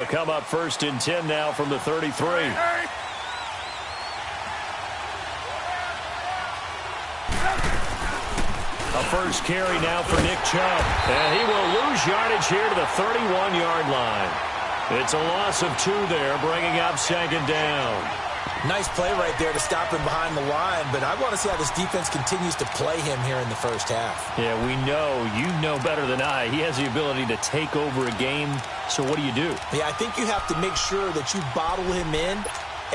come up 1st and 10 now from the 33. A first carry now for Nick Chubb. And he will lose yardage here to the 31-yard line. It's a loss of 2 there, bringing up 2nd down. Nice play right there to stop him behind the line, but I want to see how this defense continues to play him here in the first half. Yeah, we know. You know better than I. He has the ability to take over a game, so what do you do? Yeah, I think you have to make sure that you bottle him in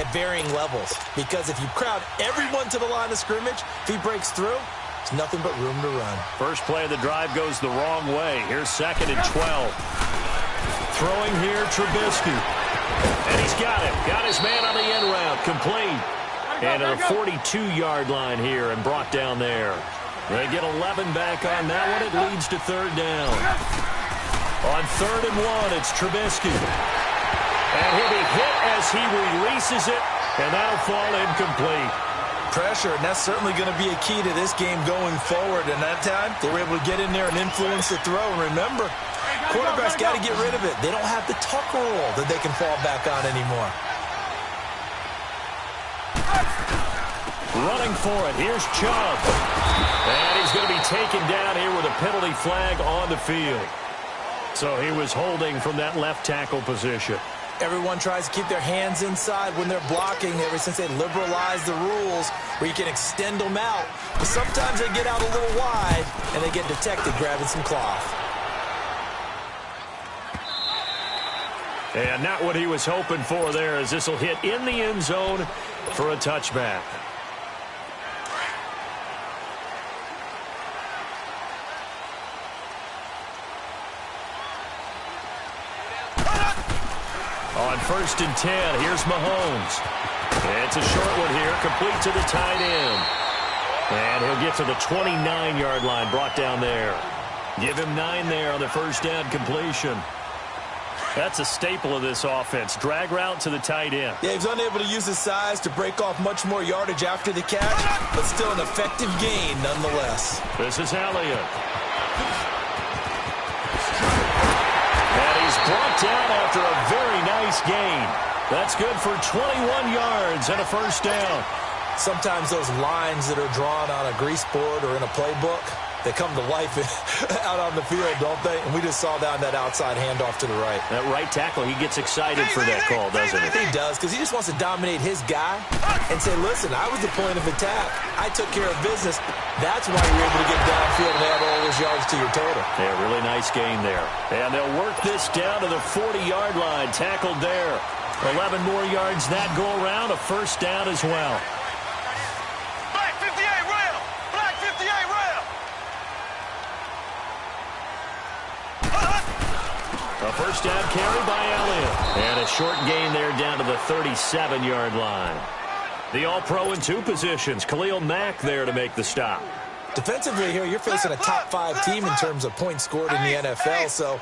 at varying levels, because if you crowd everyone to the line of scrimmage, if he breaks through, it's nothing but room to run. First play of the drive goes the wrong way. Here's 2nd and 12. Throwing here, Trubisky. And he's got him. Got his man on the end route. Complete. And to the 42-yard line here and brought down there. They get 11 back on that one. It leads to 3rd down. On 3rd and 1, it's Trubisky. And he'll be hit as he releases it. And that'll fall incomplete. Pressure, and that's certainly going to be a key to this game going forward. And that time, they were able to get in there and influence the throw. And remember, quarterbacks got to get rid of it. They don't have the Tucker rule that they can fall back on anymore. Running for it. Here's Chubb. And he's going to be taken down here with a penalty flag on the field. So he was holding from that left tackle position. Everyone tries to keep their hands inside when they're blocking ever since they liberalized the rules where you can extend them out. But sometimes they get out a little wide and they get detected grabbing some cloth. And not what he was hoping for there, as this will hit in the end zone for a touchback. On 1st and 10, here's Mahomes. It's a short one here, complete to the tight end. And he'll get to the 29-yard line, brought down there. Give him 9 there on the first down completion. That's a staple of this offense. Drag route to the tight end. Yeah, he's unable to use his size to break off much more yardage after the catch, but still an effective gain nonetheless. This is Elliott. And he's brought down after a very nice gain. That's good for 21 yards and a first down. Sometimes those lines that are drawn on a grease board or in a playbook, they come to life out on the field, don't they? And we just saw down that outside handoff to the right. That right tackle, he gets excited for that call, doesn't he? He does, because he just wants to dominate his guy and say, listen, I was the point of attack. I took care of business. That's why you're able to get downfield and add all those yards to your total. Yeah, really nice gain there. And they'll work this down to the 40-yard line. Tackled there. 11 more yards that go around. A first down as well. A first down carry by Elliott. And a short gain there down to the 37-yard line. The All-Pro in 2 positions. Khalil Mack there to make the stop. Defensively here, you're facing a top-5 team in terms of points scored in the NFL. So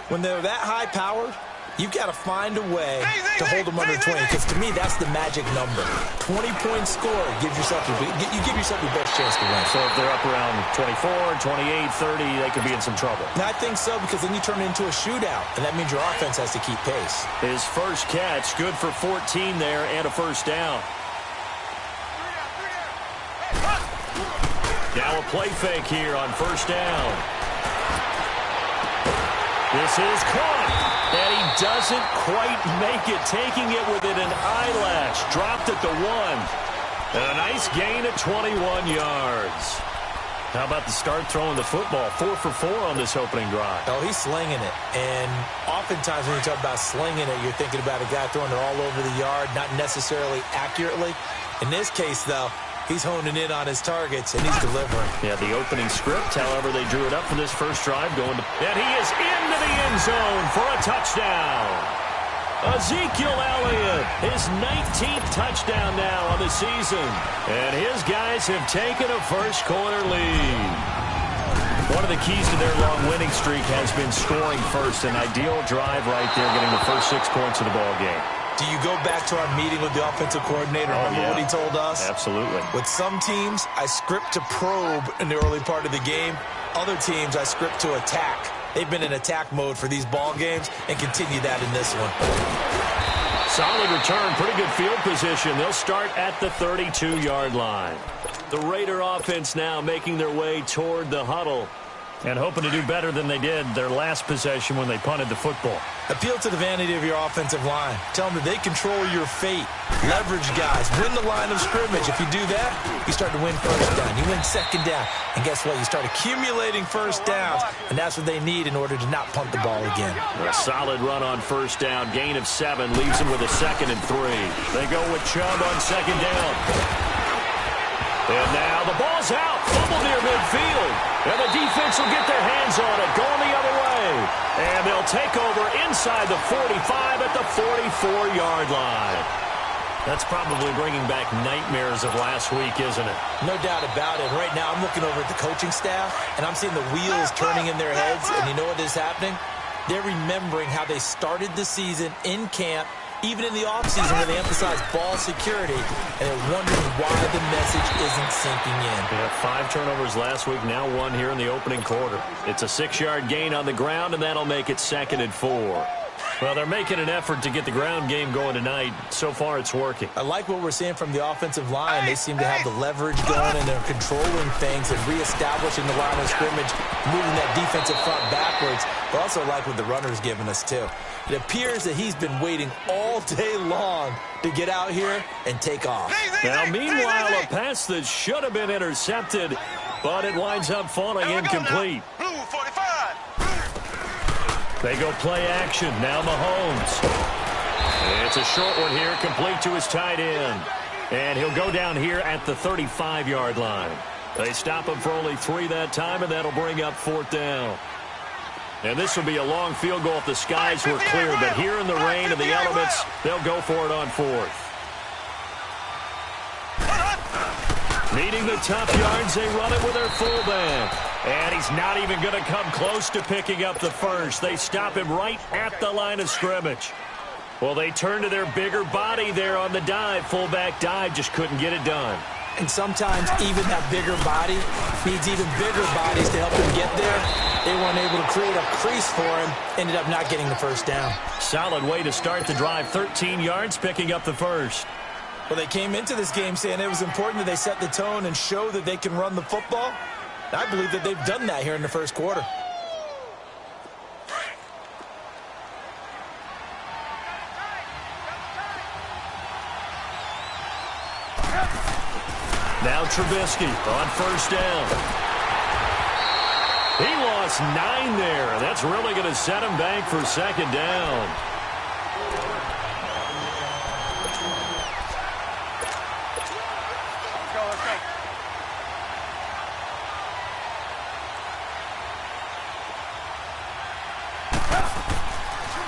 when they're that high-powered, you've got to find a way to hold them under 20, because to me, that's the magic number. 20-point score gives yourself you give yourself your best chance to win. So if they're up around 24, 28, 30, they could be in some trouble. And I think so, because then you turn it into a shootout, and that means your offense has to keep pace. His first catch, good for 14 there and a first down. Now a play fake here on first down. This is caught. And he doesn't quite make it, taking it within an eyelash. Dropped at the 1. And a nice gain at 21 yards. How about the start throwing the football? 4 for 4 on this opening drive. Oh, he's slinging it. And oftentimes when you talk about slinging it, you're thinking about a guy throwing it all over the yard, not necessarily accurately. In this case, though, he's honing in on his targets, and he's delivering. Yeah, the opening script, however, they drew it up for this first drive. And he is into the end zone for a touchdown. Ezekiel Elliott, his 19th touchdown now on the season. And his guys have taken a first-quarter lead. One of the keys to their long winning streak has been scoring first. An ideal drive right there, getting the first 6 points of the ball game. Do you go back to our meeting with the offensive coordinator? Remember what he told us? Absolutely. With some teams, I script to probe in the early part of the game. Other teams, I script to attack. They've been in attack mode for these ball games and continue that in this one. Solid return, pretty good field position. They'll start at the 32-yard line. The Raider offense now making their way toward the huddle and hoping to do better than they did their last possession when they punted the football. Appeal to the vanity of your offensive line. Tell them that they control your fate. Leverage guys. Win the line of scrimmage. If you do that, you start to win first down. You win second down. And guess what? You start accumulating first downs. And that's what they need in order to not punt the ball again. A solid run on first down. Gain of 7 leaves them with a 2nd and 3. They go with Chubb on 2nd down. And now the ball's out. Fumble near midfield. And the defense will get their hands on it. Going the other way. And they'll take over inside the 45 at the 44-yard line. That's probably bringing back nightmares of last week, isn't it? No doubt about it. Right now, I'm looking over at the coaching staff, and I'm seeing the wheels turning in their heads. And you know what is happening? They're remembering how they started the season in camp, even in the offseason where they emphasized ball security, and they're wondering why the message isn't sinking in. They had 5 turnovers last week, now 1 here in the opening quarter. It's a 6-yard gain on the ground, and that'll make it 2nd and 4. Well, they're making an effort to get the ground game going tonight. So far, it's working. I like what we're seeing from the offensive line. They seem to have the leverage going, and they're controlling things and reestablishing the line of scrimmage, moving that defensive front backwards. I also like what the runner's giving us, too. It appears that he's been waiting all day long to get out here and take off. Now, meanwhile, a pass that should have been intercepted, but it winds up falling incomplete. They go play action. Now Mahomes. It's a short one here, complete to his tight end. And he'll go down here at the 35-yard line. They stop him for only 3 that time, and that'll bring up 4th down. And this will be a long field goal if the skies were clear, but here in the rain of the elements, they'll go for it on 4th. Needing the tough yards, they run it with their fullback. And he's not even going to come close to picking up the first. They stop him right at the line of scrimmage. Well, they turn to their bigger body there on the dive. Fullback dive, just couldn't get it done. And sometimes even that bigger body needs even bigger bodies to help him get there. They weren't able to create a crease for him. Ended up not getting the first down. Solid way to start the drive. 13 yards, picking up the first. Well, they came into this game saying it was important that they set the tone and show that they can run the football. I believe that they've done that here in the first quarter. Now Trubisky on first down. He lost 9 there. That's really going to set him back for 2nd down.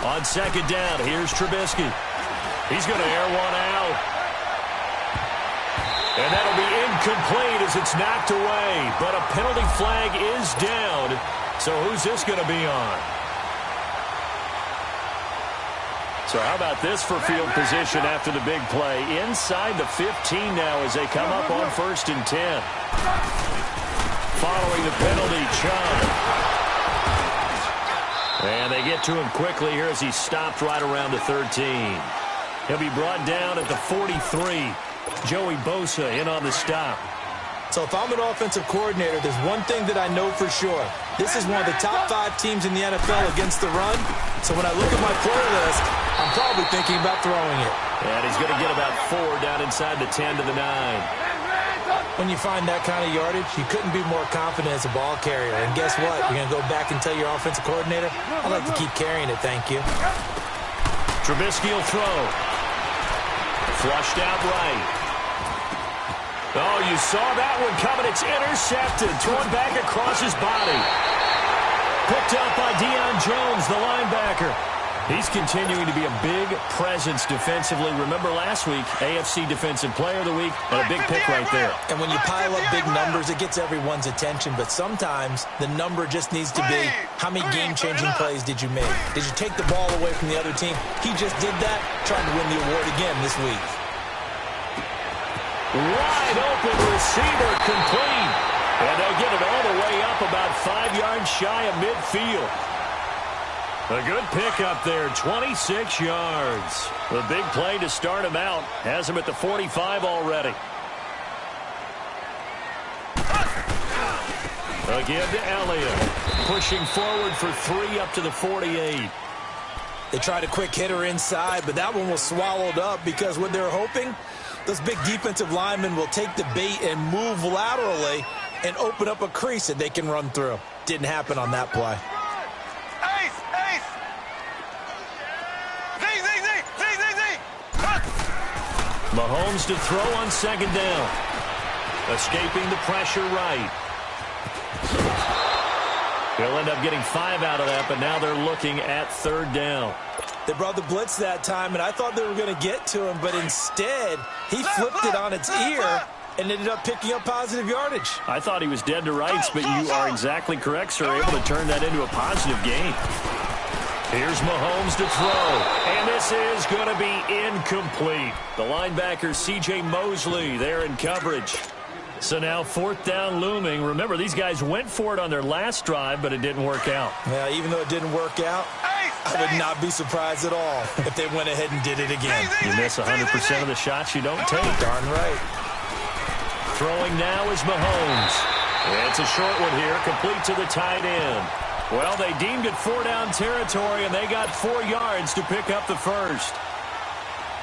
On 2nd down, here's Trubisky. He's going to air one out. And that'll be incomplete as it's knocked away. But a penalty flag is down. So who's this going to be on? So how about this for field position after the big play? Inside the 15 now as they come up on 1st and 10. Following the penalty, Chubb. And they get to him quickly here as he stopped right around the 13. He'll be brought down at the 43. Joey Bosa in on the stop. So if I'm an offensive coordinator, there's one thing that I know for sure. This is one of the top 5 teams in the NFL against the run. So when I look at my play list, I'm probably thinking about throwing it. And he's going to get about 4 down inside the 10 to the 9. When you find that kind of yardage, you couldn't be more confident as a ball carrier. And guess what? You're going to go back and tell your offensive coordinator, I'd like to keep carrying it, thank you. Trubisky will throw. Flushed out right. Oh, you saw that one coming. It's intercepted. Thrown back across his body. Picked up by Deion Jones, the linebacker. He's continuing to be a big presence defensively. Remember last week, AFC Defensive Player of the Week, and a big pick right there. And when you pile up big numbers, it gets everyone's attention. But sometimes the number just needs to be, how many game-changing plays did you make? Did you take the ball away from the other team? He just did that, trying to win the award again this week. Wide open receiver, complete. And they'll get it all the way up about 5 yards shy of midfield. A good pickup there, 26 yards. The big play to start him out has him at the 45 already. Again to Elliott. Pushing forward for 3 up to the 48. They tried a quick hitter inside, but that one was swallowed up because what they're hoping, those big defensive linemen will take the bait and move laterally and open up a crease that they can run through. Didn't happen on that play. Mahomes to throw on second down. Escaping the pressure right. He'll end up getting 5 out of that, but now they're looking at third down. They brought the blitz that time, and I thought they were going to get to him, but instead, he flipped it on its ear and ended up picking up positive yardage. I thought he was dead to rights, but you are exactly correct, sir. Able to turn that into a positive gain. Here's Mahomes to throw, and this is going to be incomplete. The linebacker, C.J. Mosley, there in coverage. So now fourth down looming. Remember, these guys went for it on their last drive, but it didn't work out. Yeah, even though it didn't work out, I would not be surprised at all if they went ahead and did it again. You miss 100% of the shots you don't take. Darn right. Throwing now is Mahomes. It's a short one here, complete to the tight end. Well, they deemed it 4-down territory, and they got 4 yards to pick up the first.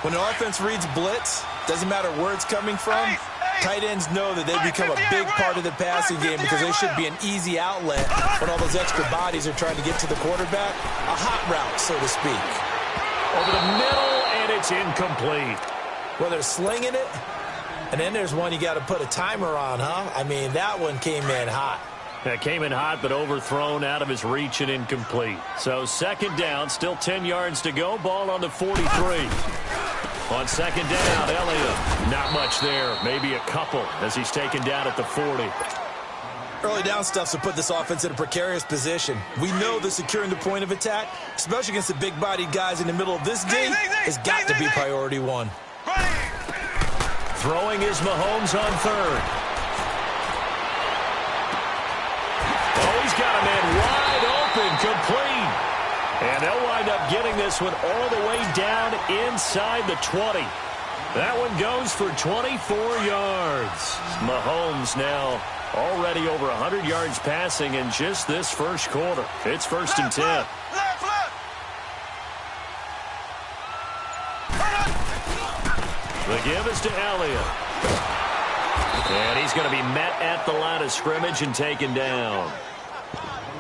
When an offense reads blitz, doesn't matter where it's coming from, tight ends know that they become a big part of the passing game because they should be an easy outlet when all those extra bodies are trying to get to the quarterback. A hot route, so to speak. Over the middle, and it's incomplete. Well, they're slinging it, and then there's one you got to put a timer on, huh? I mean, that one came in hot. That came in hot, but overthrown out of his reach and incomplete. So second down, still 10 yards to go. Ball on the 43. On second down, Elliott. Not much there. Maybe a couple as he's taken down at the 40. Early down stuff to put this offense in a precarious position. We know that securing the point of attack, especially against the big-bodied guys in the middle of this D, has got to be priority one. Throwing is Mahomes on third. Oh, he's got a man wide open, complete. And they'll wind up getting this one all the way down inside the 20. That one goes for 24 yards. Mahomes now already over 100 yards passing in just this first quarter. It's first and 10. The give is to Elliott. And he's going to be met at the line of scrimmage and taken down.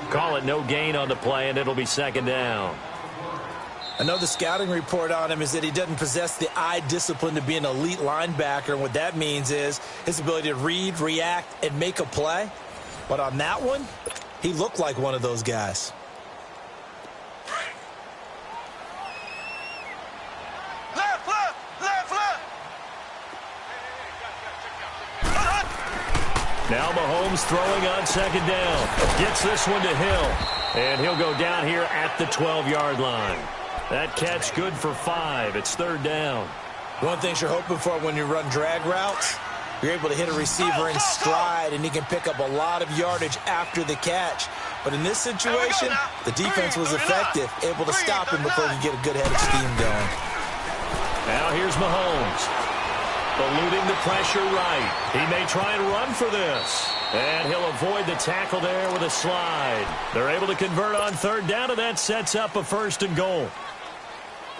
Call it no gain on the play, and it'll be second down. I know the scouting report on him is that he doesn't possess the eye discipline to be an elite linebacker. And what that means is his ability to read, react, and make a play. But on that one, he looked like one of those guys. Now Mahomes throwing on second down. Gets this one to Hill. And he'll go down here at the 12-yard line. That catch good for 5. It's third down. One thing you're hoping for when you run drag routes, you're able to hit a receiver in stride, and he can pick up a lot of yardage after the catch. But in this situation, the defense was effective, able to stop him before he could get a good head of steam going. Now here's Mahomes. Eluding the pressure right. He may try and run for this. And he'll avoid the tackle there with a slide. They're able to convert on third down, and that sets up a first and goal.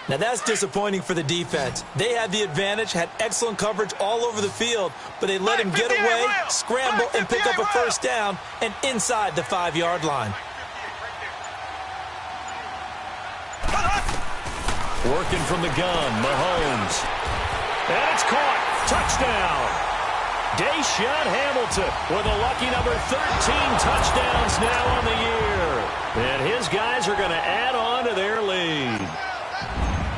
Now that's disappointing for the defense. They had the advantage, had excellent coverage all over the field, but they let him get away, scramble, and pick up a first down, and inside the 5-yard line. Working from the gun, Mahomes. And it's caught. Touchdown. Deshaun Hamilton with a lucky number 13 touchdowns now on the year. And his guys are going to add on to their lead.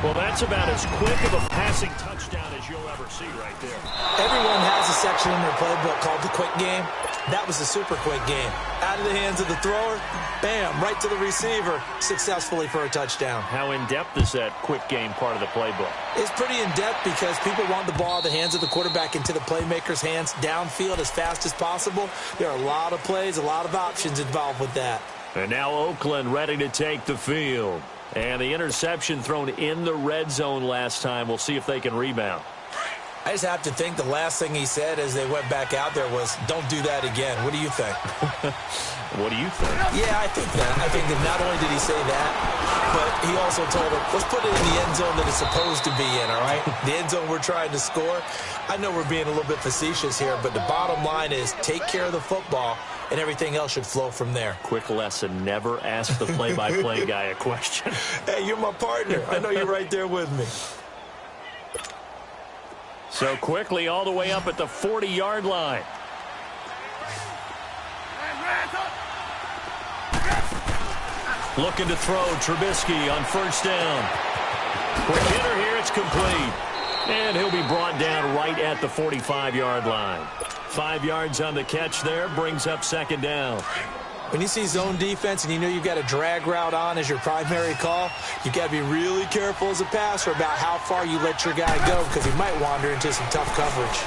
Well, that's about as quick of a passing touchdown as you'll ever see right there. Everyone has a section in their playbook called the quick game. That was a super quick game. Out of the hands of the thrower, bam, right to the receiver, successfully for a touchdown. How in-depth is that quick game part of the playbook? It's pretty in-depth because people want the ball out of the hands of the quarterback into the playmaker's hands downfield as fast as possible. There are a lot of plays, a lot of options involved with that. And now Oakland ready to take the field. And the interception thrown in the red zone last time. We'll see if they can rebound. I just have to think the last thing he said as they went back out there was, don't do that again. What do you think? What do you think? Yeah, I think that. I think that not only did he say that, but he also told him, let's put it in the end zone that it's supposed to be in, all right? The end zone we're trying to score. I know we're being a little bit facetious here, but the bottom line is take care of the football, and everything else should flow from there. Quick lesson, never ask the play-by-play guy a question. Hey, you're my partner. I know you're right there with me. So quickly all the way up at the 40-yard line. Looking to throw, Trubisky on first down. Quick hitter here, it's complete. And he'll be brought down right at the 45-yard line. 5 yards on the catch there, brings up second down. When you see zone defense and you know you've got a drag route on as your primary call, you've got to be really careful as a passer about how far you let your guy go because he might wander into some tough coverage.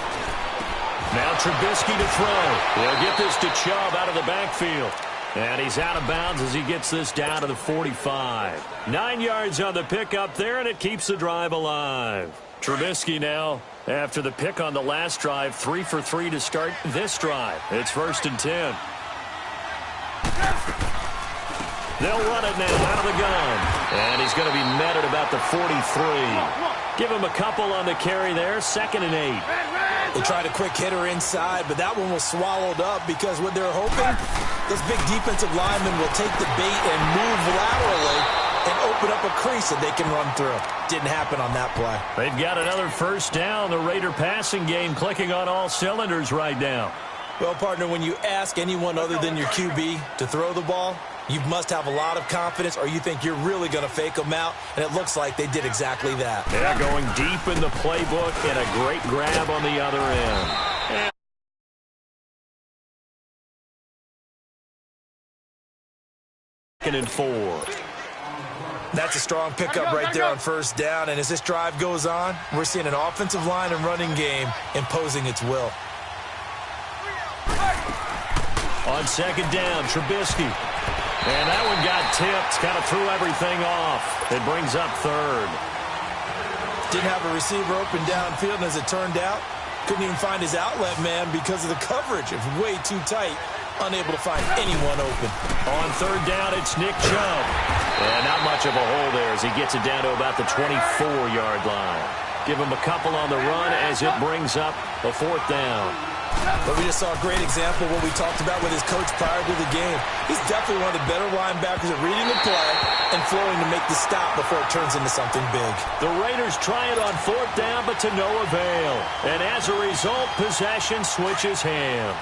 Now Trubisky to throw. He'll get this to Chubb out of the backfield. And he's out of bounds as he gets this down to the 45. 9 yards on the pickup there, and it keeps the drive alive. Trubisky now, after the pick on the last drive, 3 for 3 to start this drive. It's 1st and 10. They'll run it now out of the gun. And he's going to be met at about the 43. Give him a couple on the carry there. 2nd and 8. They tried a quick hitter inside, but that one was swallowed up because what they're hoping, those big defensive linemen will take the bait and move laterally and open up a crease that they can run through. Didn't happen on that play. They've got another first down. The Raider passing game clicking on all cylinders right now. Well, partner, when you ask anyone other than your QB to throw the ball, you must have a lot of confidence or you think you're really going to fake them out, and it looks like they did exactly that. Yeah, going deep in the playbook and a great grab on the other end. And 4. That's a strong pickup right there on first down, and as this drive goes on, we're seeing an offensive line and running game imposing its will. On 2nd down, Trubisky. And that one got tipped, kind of threw everything off. It brings up 3rd. Didn't have a receiver open downfield, and as it turned out, couldn't even find his outlet man because of the coverage. It was way too tight, unable to find anyone open. On 3rd down, it's Nick Chubb. And not much of a hole there as he gets it down to about the 24-yard line. Give him a couple on the run as it brings up a 4th down. But we just saw a great example of what we talked about with his coach prior to the game. He's definitely one of the better linebackers at reading the play and flowing to make the stop before it turns into something big. The Raiders try it on 4th down, but to no avail. And as a result, possession switches hands.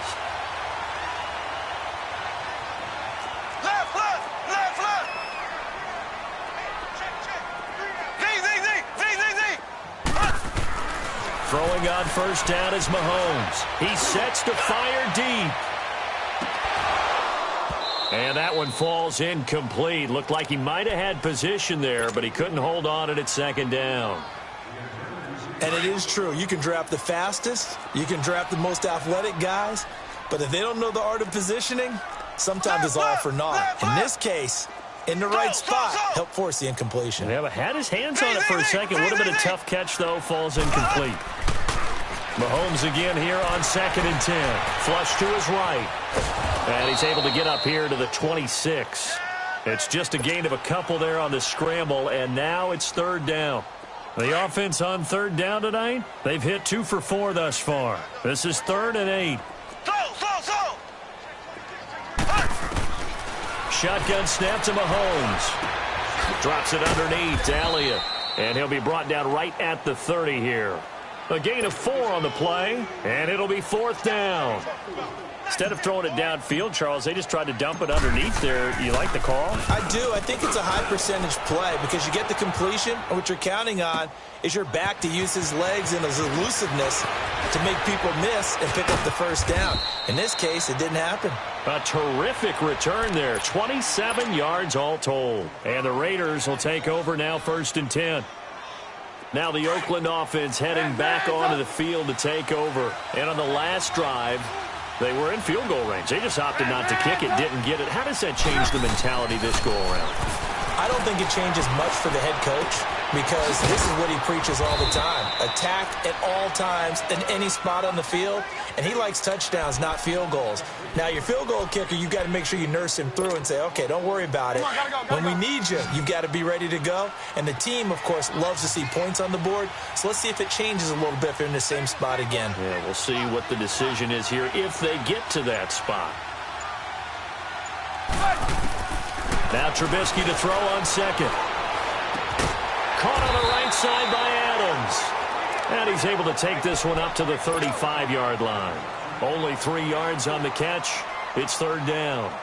Throwing on first down is Mahomes. He sets to fire deep. And that one falls incomplete. Looked like he might have had position there, but he couldn't hold on it at 2nd down. And it is true. You can draft the fastest. You can draft the most athletic guys. But if they don't know the art of positioning, sometimes it's all for naught. In this case, in the right spot, help force the incompletion. Yeah, but had his hands on it for a second. Would have been a tough catch, though. Falls incomplete. Mahomes again here on 2nd and 10. Flush to his right. And he's able to get up here to the 26. It's just a gain of a couple there on the scramble, and now it's 3rd down. The offense on 3rd down tonight, they've hit 2 for 4 thus far. This is 3rd and 8. Shotgun snap to Mahomes. Drops it underneath to Elliott. And he'll be brought down right at the 30 here. A gain of 4 on the play, and it'll be 4th down. Instead of throwing it downfield, Charles, they just tried to dump it underneath there. You like the call? I do. I think it's a high percentage play because you get the completion, and what you're counting on is your back to use his legs and his elusiveness to make people miss and pick up the first down. In this case, it didn't happen. A terrific return there. 27 yards all told. And the Raiders will take over now 1st and 10. Now the Oakland offense heading back onto the field to take over. And on the last drive, They were in field goal range. They just opted not to kick it, didn't get it. How does that change the mentality this go-around? I don't think it changes much for the head coach because this is what he preaches all the time. Attack at all times in any spot on the field, and he likes touchdowns, not field goals. Now, your field goal kicker, you've got to make sure you nurse him through and say, okay, don't worry about it. When we need you, you've got to be ready to go. And the team, of course, loves to see points on the board. So let's see if it changes a little bit if they're in the same spot again. Yeah, we'll see what the decision is here if they get to that spot. Now Trubisky to throw on second. Caught on the right side by Adams. And he's able to take this one up to the 35-yard line. Only 3 yards on the catch. It's third down.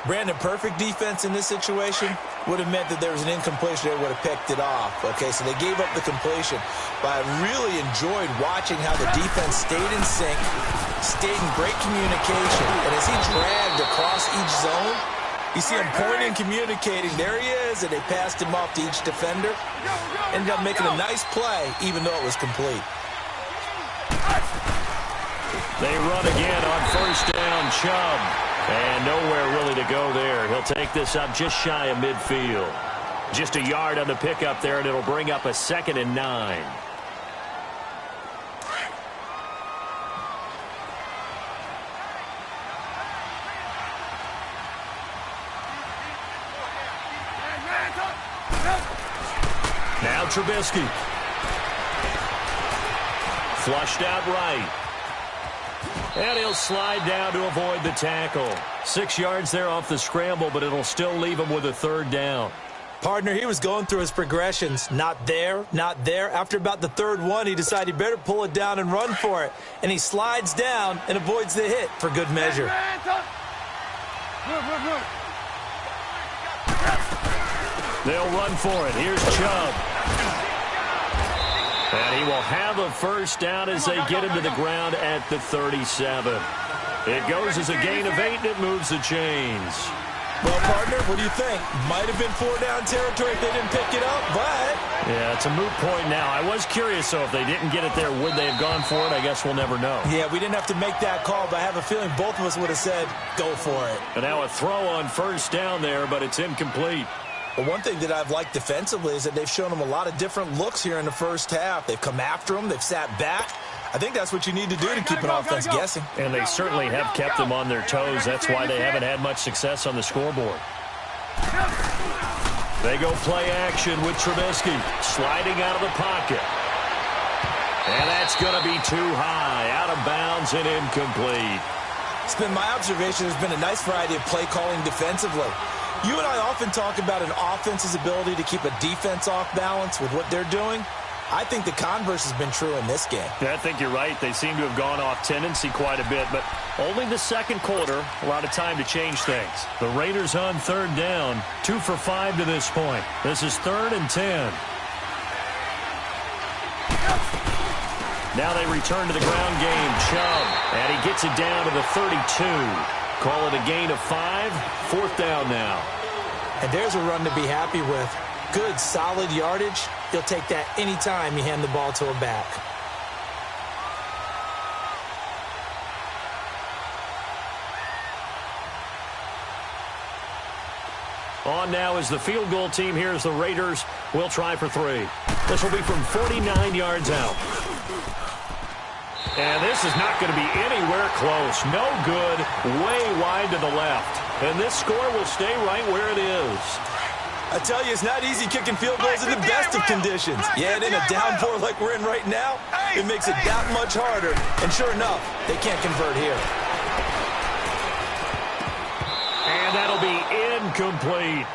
Brandon, perfect defense in this situation would have meant that there was an incompletion. They would have picked it off. Okay, so they gave up the completion. But I really enjoyed watching how the defense stayed in sync, stayed in great communication. And as he dragged across each zone, you see him pointing, communicating. There he is, and they passed him off to each defender. Ended up making a nice play, even though it was complete. They run again on first down, Chubb. And nowhere really to go there. He'll take this up just shy of midfield. Just a yard on the pickup there, and it'll bring up a 2nd and 9. Now Trubisky. Flushed out right. And he'll slide down to avoid the tackle. 6 yards there off the scramble, but it'll still leave him with a third down. Partner, he was going through his progressions. Not there, not there. After about the third one, he decided he better pull it down and run for it. And he slides down and avoids the hit for good measure. They'll run for it. Here's Chubb. And he will have a first down as they get him to the ground at the 37. It goes as a gain of 8, and it moves the chains. Well, partner, what do you think? Might have been 4-down territory if they didn't pick it up, but... Yeah, it's a moot point now. I was curious, though, if they didn't get it there, would they have gone for it? I guess we'll never know. Yeah, we didn't have to make that call, but I have a feeling both of us would have said, go for it. And now a throw on first down there, but it's incomplete. Well, one thing that I've liked defensively is that they've shown them a lot of different looks here in the first half. They've come after them. They've sat back. I think that's what you need to do to keep an offense guessing. And they certainly have kept them on their toes. That's why they haven't had much success on the scoreboard. They go play action with Trubisky, sliding out of the pocket. And that's going to be too high, out of bounds and incomplete. It's been my observation there's been a nice variety of play calling defensively. You and I often talk about an offense's ability to keep a defense off balance with what they're doing. I think the converse has been true in this game. Yeah, I think you're right. They seem to have gone off tendency quite a bit, but only the second quarter, a lot of time to change things. The Raiders on third down, 2 for 5 to this point. This is 3rd and 10. Now they return to the ground game. Chubb, and he gets it down to the 32. Call it a gain of 5, 4th down now. And there's a run to be happy with. Good, solid yardage. He'll take that anytime you hand the ball to a back. On now is the field goal team. Here's the Raiders. We'll try for 3. This will be from 49 yards out. And this is not going to be anywhere close. No good. Way wide to the left. And this score will stay right where it is. I tell you, it's not easy kicking field goals in the best of conditions. Yeah, and in a downpour like we're in right now, it makes it that much harder. And sure enough, they can't convert here. And that'll be incomplete.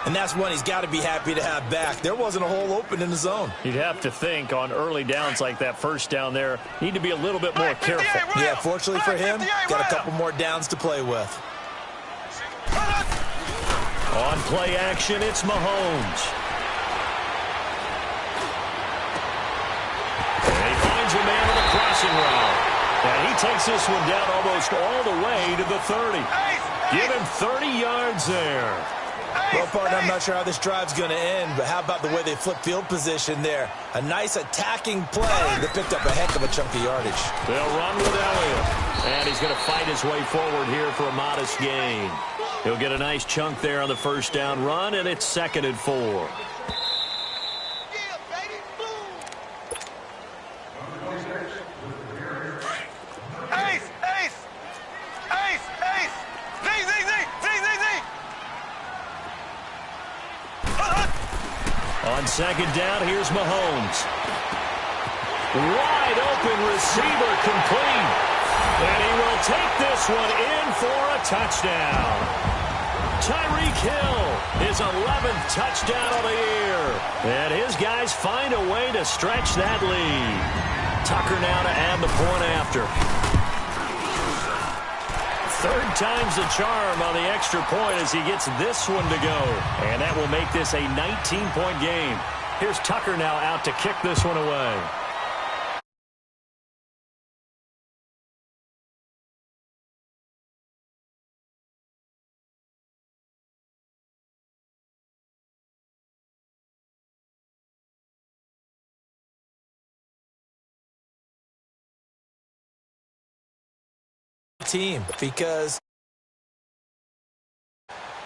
And that's one he's got to be happy to have back. There wasn't a hole open in the zone. You'd have to think on early downs like that first down there, need to be a little bit more careful. Yeah, fortunately for him, got a couple more downs to play with. On play action, it's Mahomes. And he finds a man on the crossing route. And he takes this one down almost all the way to the 30. Give him 30 yards there. Well, partner, I'm not sure how this drive's going to end, but how about the way they flip field position there? A nice attacking play that picked up a heck of a chunk of yardage. They'll run with Elliott, and he's going to fight his way forward here for a modest gain. He'll get a nice chunk there on the first down run, and it's 2nd and 4. On 2nd down, here's Mahomes. Wide open receiver complete. And he will take this one in for a touchdown. Tyreek Hill, his 11th touchdown of the year. And his guys find a way to stretch that lead. Tucker now to add the point after. 3rd time's the charm on the extra point as he gets this one to go. And that will make this a 19-point game. Here's Tucker now out to kick this one away. Team, because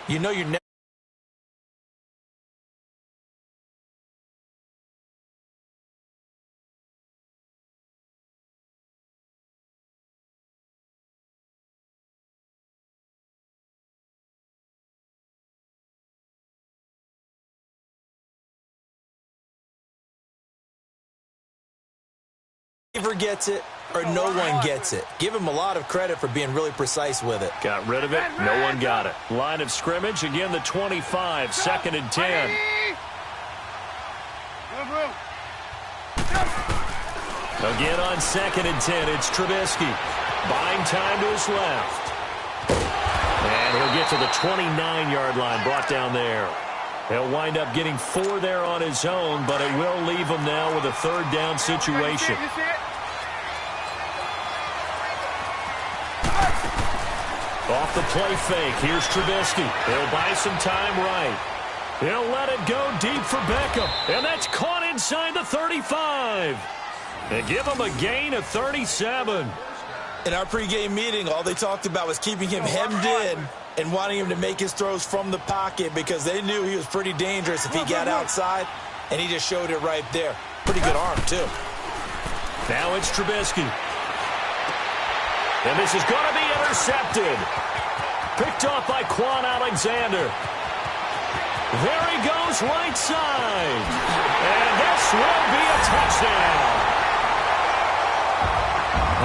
you know you're never gets it or no one gets it. Give him a lot of credit for being really precise with it. Got rid of it. No one got it. Line of scrimmage, again the 25, 2nd and 10. Again on 2nd and 10, it's Trubisky. Buying time to his left. And he'll get to the 29-yard line, brought down there. He'll wind up getting 4 there on his own, but it will leave him now with a 3rd down situation. Off the play fake, here's Trubisky. He'll buy some time right. He'll let it go deep for Beckham. And that's caught inside the 35. They give him a gain of 37. In our pregame meeting, all they talked about was keeping him hemmed in and wanting him to make his throws from the pocket because they knew he was pretty dangerous if he got outside, and he just showed it right there. Pretty good arm, too. Now it's Trubisky. And this is going to be intercepted. Picked off by Quan Alexander. There he goes, right side. And this will be a touchdown.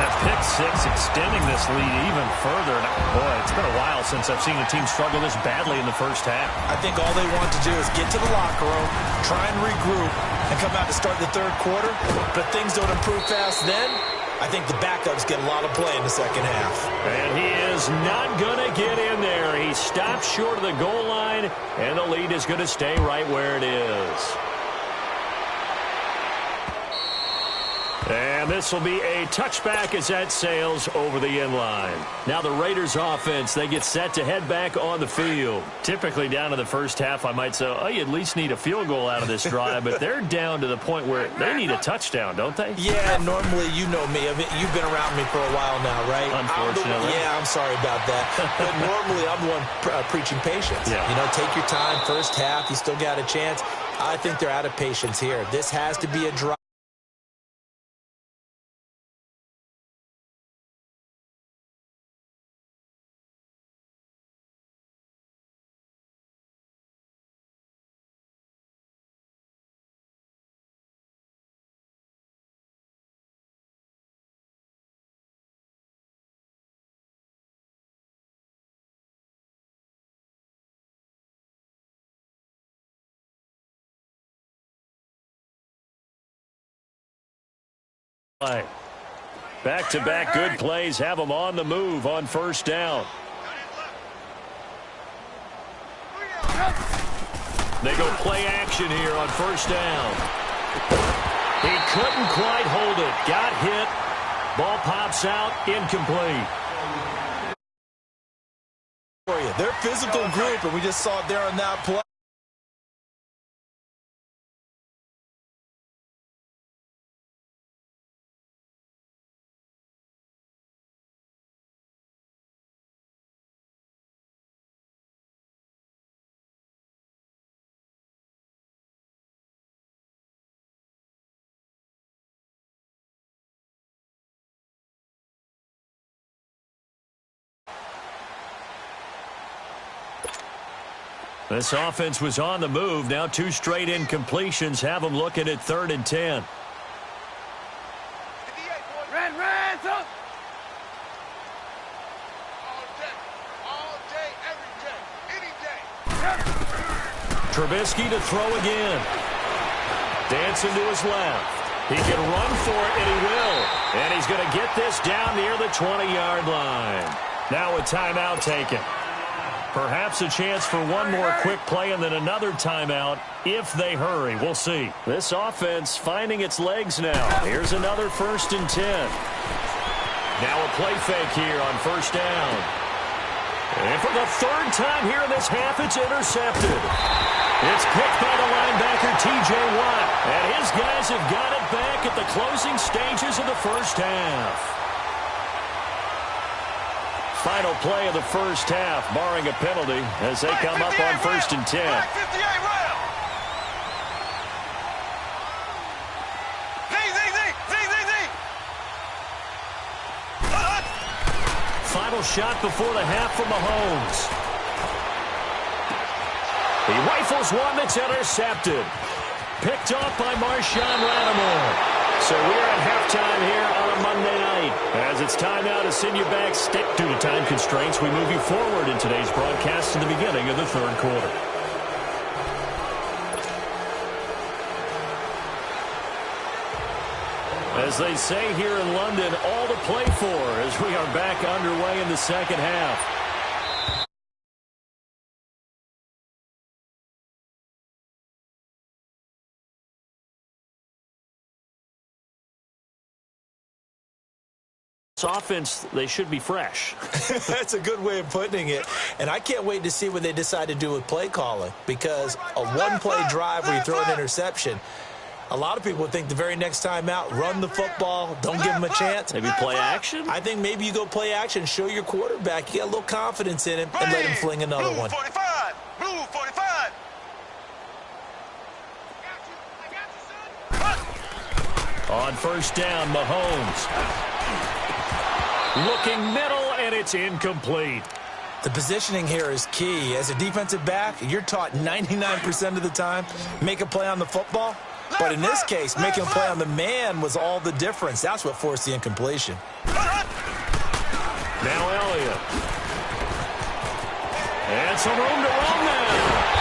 That pick six extending this lead even further. Boy, it's been a while since I've seen a team struggle this badly in the first half. I think all they want to do is get to the locker room, try and regroup, and come out to start the 3rd quarter. But things don't improve fast then. I think the backups get a lot of play in the 2nd half. And he is not going to get in there. He stops short of the goal line, and the lead is going to stay right where it is. And this will be a touchback as that sails over the end line. Now the Raiders offense, they get set to head back on the field. Typically down in the first half, I might say, oh, you at least need a field goal out of this drive, but they're down to the point where they need a touchdown, don't they? Yeah, normally, you know me. I mean, you've been around me for a while now, right? Unfortunately. I'm sorry about that. But normally, I'm the one preaching patience. Yeah. You know, take your time. First half, you still got a chance. I think they're out of patience here. This has to be a drive. Back-to-back good plays have them on the move on first down. They go play action here on first down. He couldn't quite hold it. Got hit. Ball pops out. Incomplete. They're a physical group, and we just saw it there on that play. This offense was on the move. Now 2 straight incompletions have them looking at 3rd and 10. Trubisky to throw again. Dancing to his left. He can run for it, and he will. And he's going to get this down near the 20-yard line. Now a timeout taken. Perhaps a chance for one more quick play and then another timeout if they hurry. We'll see. This offense finding its legs now. Here's another 1st and 10. Now a play fake here on 1st down. And for the 3rd time here in this half, it's intercepted. It's picked by the linebacker, T.J. Watt. And his guys have got it back at the closing stages of the 1st half. Final play of the 1st half, barring a penalty, as they come up on 1st and 10. Final shot before the half from Mahomes. He rifles one that's intercepted. Picked off by Marshawn Lattimore. So we're at halftime here on a Monday night. As it's time now to send you back stick due to time constraints, we move you forward in today's broadcast to the beginning of the 3rd quarter. As they say here in London, all to play for as we are back underway in the 2nd half. Offense, they should be fresh. That's a good way of putting it. And I can't wait to see what they decide to do with play calling, because a one-play drive where you throw an interception, a lot of people think the very next time out, run the football, don't give them a chance. Maybe play action? I think maybe you go play action, show your quarterback you got a little confidence in him, and let him fling another one. 45. Blue 45. On 1st down, Mahomes. Looking middle, and it's incomplete. The positioning here is key. As a defensive back, you're taught 99% of the time, make a play on the football. But in this case, making a play on the man was all the difference. That's what forced the incompletion. Now Elliott. And some room to run now.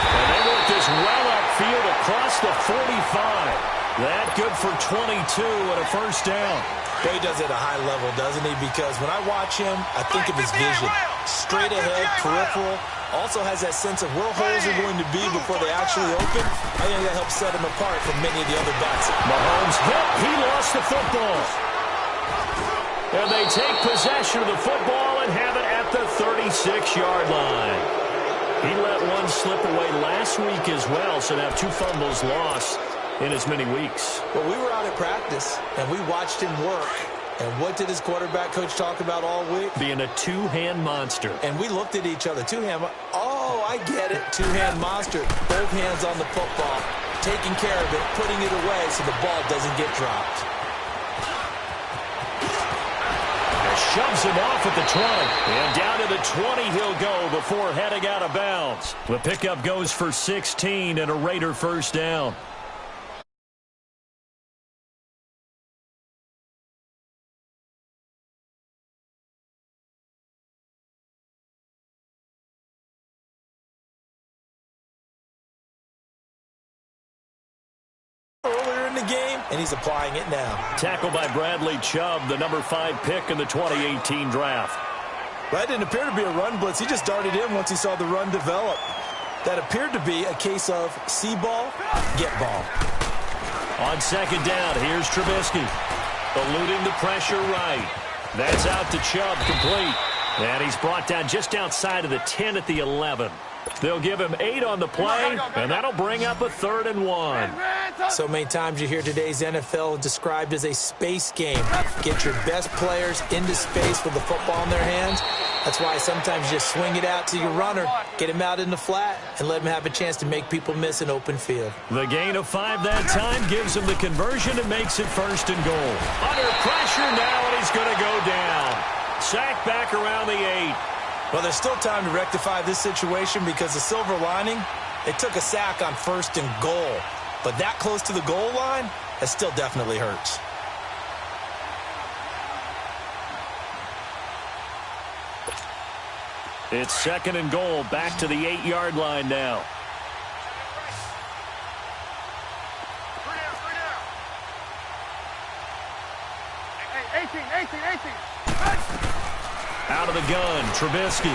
And they work this well upfield across the 45. That good for 22 and a 1st down. He does it at a high level, doesn't he? Because when I watch him, I think of his vision. Straight ahead, peripheral. Also has that sense of where holes are going to be before they actually open. I think that helps set him apart from many of the other backs. Mahomes hit. He lost the football. And they take possession of the football and have it at the 36-yard line. He let one slip away last week as well, so now 2 fumbles lost in as many weeks. Well, we were out at practice, and we watched him work. And what did his quarterback coach talk about all week? Being a 2-hand monster. And we looked at each other. 2-hand. Oh, I get it. 2-hand monster. Both hands on the football, taking care of it, putting it away so the ball doesn't get dropped. Shoves him off at the 20. And down to the 20 he'll go before heading out of bounds. The pickup goes for 16 and a Raider 1st down. Earlier in the game, and he's applying it now. Tackled by Bradley Chubb, the number 5 pick in the 2018 draft. That didn't appear to be a run blitz. He just darted in once he saw the run develop. That appeared to be a case of see ball, get ball. On 2nd down, here's Trubisky. Eluding the pressure right. That's out to Chubb, complete. And he's brought down just outside of the 10 at the 11. They'll give him 8 on the play, and that'll bring up a 3rd and 1. So many times you hear today's NFL described as a space game. Get your best players into space with the football in their hands. That's why sometimes you just swing it out to your runner, get him out in the flat, and let him have a chance to make people miss an open field. The gain of 5 that time gives him the conversion and makes it 1st and goal. Under pressure now, and he's going to go down. Sack back around the 8. Well, there's still time to rectify this situation because the silver lining, they took a sack on 1st and goal. But that close to the goal line, that still definitely hurts. It's 2nd and goal, back to the 8-yard line now. Hey, 18. Out of the gun, Trubisky.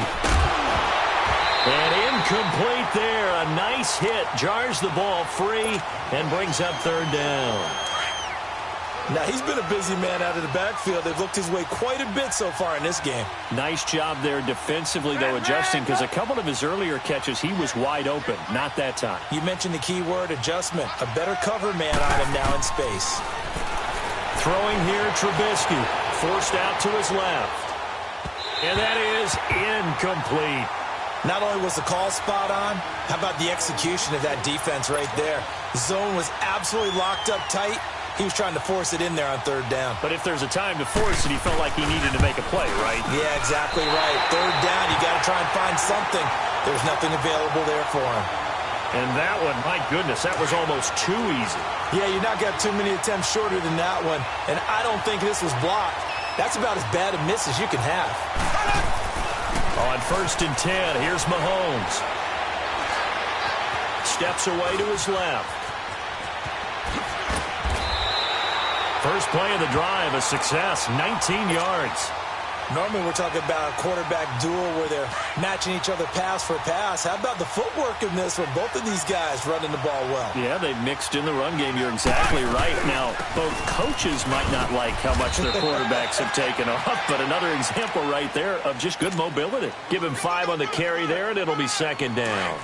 And incomplete there. A nice hit. Jars the ball free and brings up 3rd down. Now, he's been a busy man out of the backfield. They've looked his way quite a bit so far in this game. Nice job there defensively, though, adjusting, because a couple of his earlier catches, he was wide open. Not that time. You mentioned the key word, adjustment. A better cover man on him now in space. Throwing here, Trubisky. Forced out to his left. And that is incomplete. Not only was the call spot on, how about the execution of that defense right there? The zone was absolutely locked up tight. He was trying to force it in there on 3rd down. But if there's a time to force it, he felt like he needed to make a play, right? Yeah, exactly right. 3rd down, you got to try and find something. There's nothing available there for him. And that one, my goodness, that was almost too easy. Yeah, you're not got too many attempts shorter than that one. And I don't think this was blocked. That's about as bad a miss as you can have. On 1st and 10, here's Mahomes. Steps away to his left. First play of the drive, a success, 19 yards. Normally we're talking about a quarterback duel where they're matching each other pass for pass. How about the footwork in this one? Both of these guys running the ball well. Yeah, they mixed in the run game. You're exactly right. Now, both coaches might not like how much their quarterbacks have taken off, but another example right there of just good mobility. Give him 5 on the carry there, and it'll be 2nd down.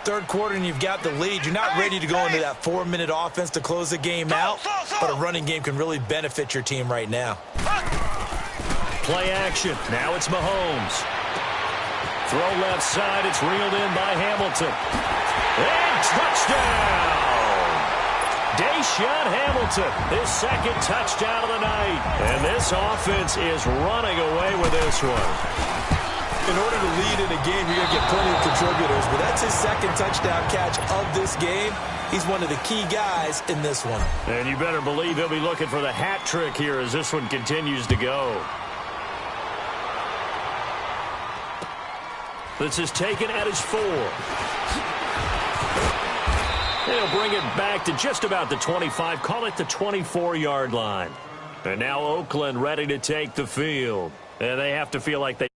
3rd quarter and you've got the lead. You're not ready to go into that 4-minute offense to close the game out, but a running game can really benefit your team right now. Play action. Now it's Mahomes. Throw left side. It's reeled in by Hamilton. And touchdown! Deshaun Hamilton, his 2nd touchdown of the night. And this offense is running away with this one. In order to lead in a game, you're going to get plenty of contributors, but that's his 2nd touchdown catch of this game. He's one of the key guys in this one. And you better believe he'll be looking for the hat trick here as this one continues to go. This is taken at his 4. They'll bring it back to just about the 25, call it the 24-yard line. And now Oakland ready to take the field. And they have to feel like they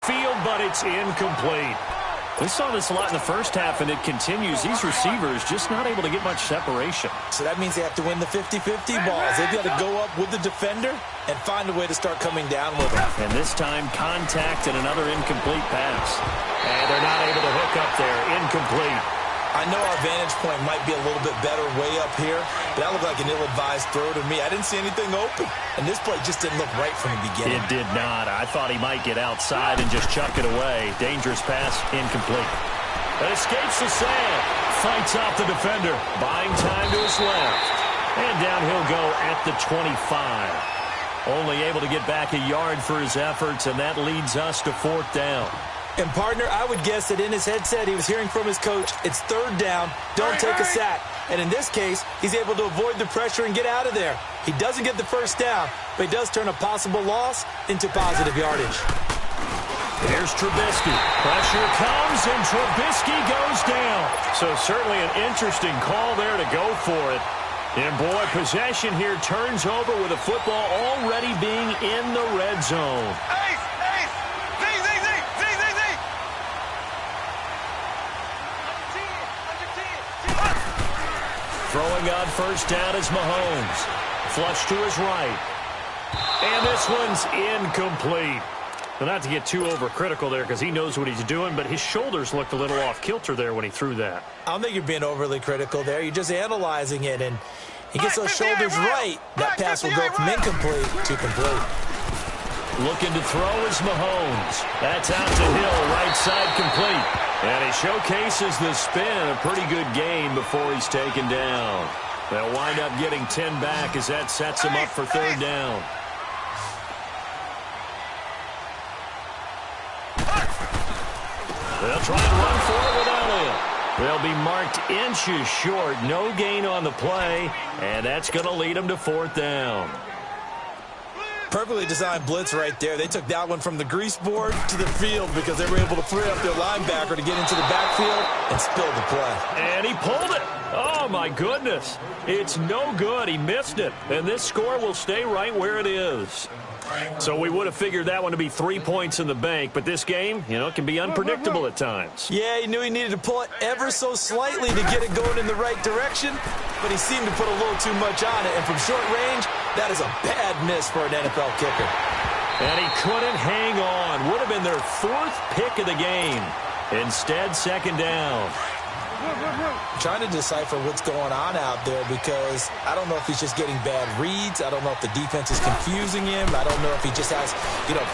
field, but it's incomplete. We saw this a lot in the first half, and it continues. These receivers just not able to get much separation. So that means they have to win the 50-50 balls. They've got to go up with the defender and find a way to start coming down with them. And this time, contact and another incomplete pass. And they're not able to hook up there. Incomplete. I know our vantage point might be a little bit better way up here, but that looked like an ill-advised throw to me. I didn't see anything open, and this play just didn't look right from the beginning. It did not. I thought he might get outside and just chuck it away. Dangerous pass, incomplete. It escapes the sand. Fights off the defender. Buying time to his left. And down he'll go at the 25. Only able to get back a yard for his efforts, and that leads us to 4th down. And, partner, I would guess that in his headset he was hearing from his coach, it's 3rd down, don't take a sack. And in this case, he's able to avoid the pressure and get out of there. He doesn't get the 1st down, but he does turn a possible loss into positive yardage. Here's Trubisky. Pressure comes, and Trubisky goes down. So certainly an interesting call there to go for it. And, boy, possession here turns over with the football already being in the red zone. Throwing on first down is Mahomes. Flush to his right. And this one's incomplete. Well, not to get too overcritical there because he knows what he's doing, but his shoulders looked a little off kilter there when he threw that. I don't think you're being overly critical there. You're just analyzing it, and he gets those shoulders right. That pass will go from incomplete to complete. Looking to throw is Mahomes. That's out to Hill, right side complete. And he showcases the spin. A pretty good game before he's taken down. They'll wind up getting 10 back as that sets him up for third down. They'll try and run for it without him. They'll be marked inches short. No gain on the play, and that's going to lead them to fourth down. Perfectly designed blitz right there. They took that one from the grease board to the field because they were able to free up their linebacker to get into the backfield and spill the play. And he pulled it. Oh, my goodness. It's no good. He missed it. And this score will stay right where it is. So we would have figured that one to be 3 points in the bank, but this game, can be unpredictable at times. Yeah, he knew he needed to pull it ever so slightly to get it going in the right direction, but he seemed to put a little too much on it, and from short range, that is a bad miss for an NFL kicker. And he couldn't hang on. Would have been their fourth pick of the game. Instead, second down. Trying to decipher what's going on out there because I don't know if he's just getting bad reads. I don't know if the defense is confusing him. I don't know if he just has,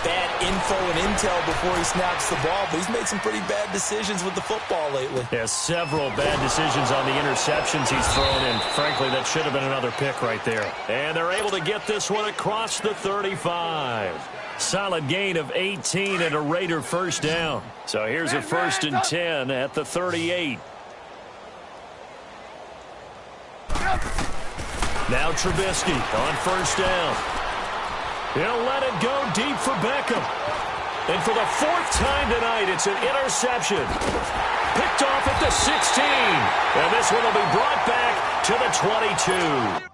bad info and intel before he snaps the ball. But he's made some pretty bad decisions with the football lately. Yeah, several bad decisions on the interceptions he's thrown in. Frankly, that should have been another pick right there. And they're able to get this one across the 35. Solid gain of 18 and a Raider first down. So here's a 1st and 10 at the 38. Now Trubisky on first down. He'll let it go deep for Beckham. And for the 4th time tonight, it's an interception. Picked off at the 16. And this one will be brought back to the 22.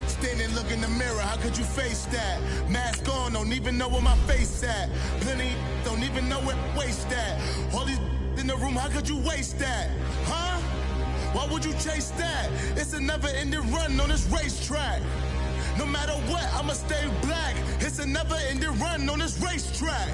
Stand and look in the mirror, how could you face that? Mask on, don't even know where my face at. Plenty don't even know where waist at. All these in the room, how could you waste that? Huh? Why would you chase that? It's a never-ending run on this racetrack. No matter what, I'ma stay black. It's a never-ending run on this racetrack.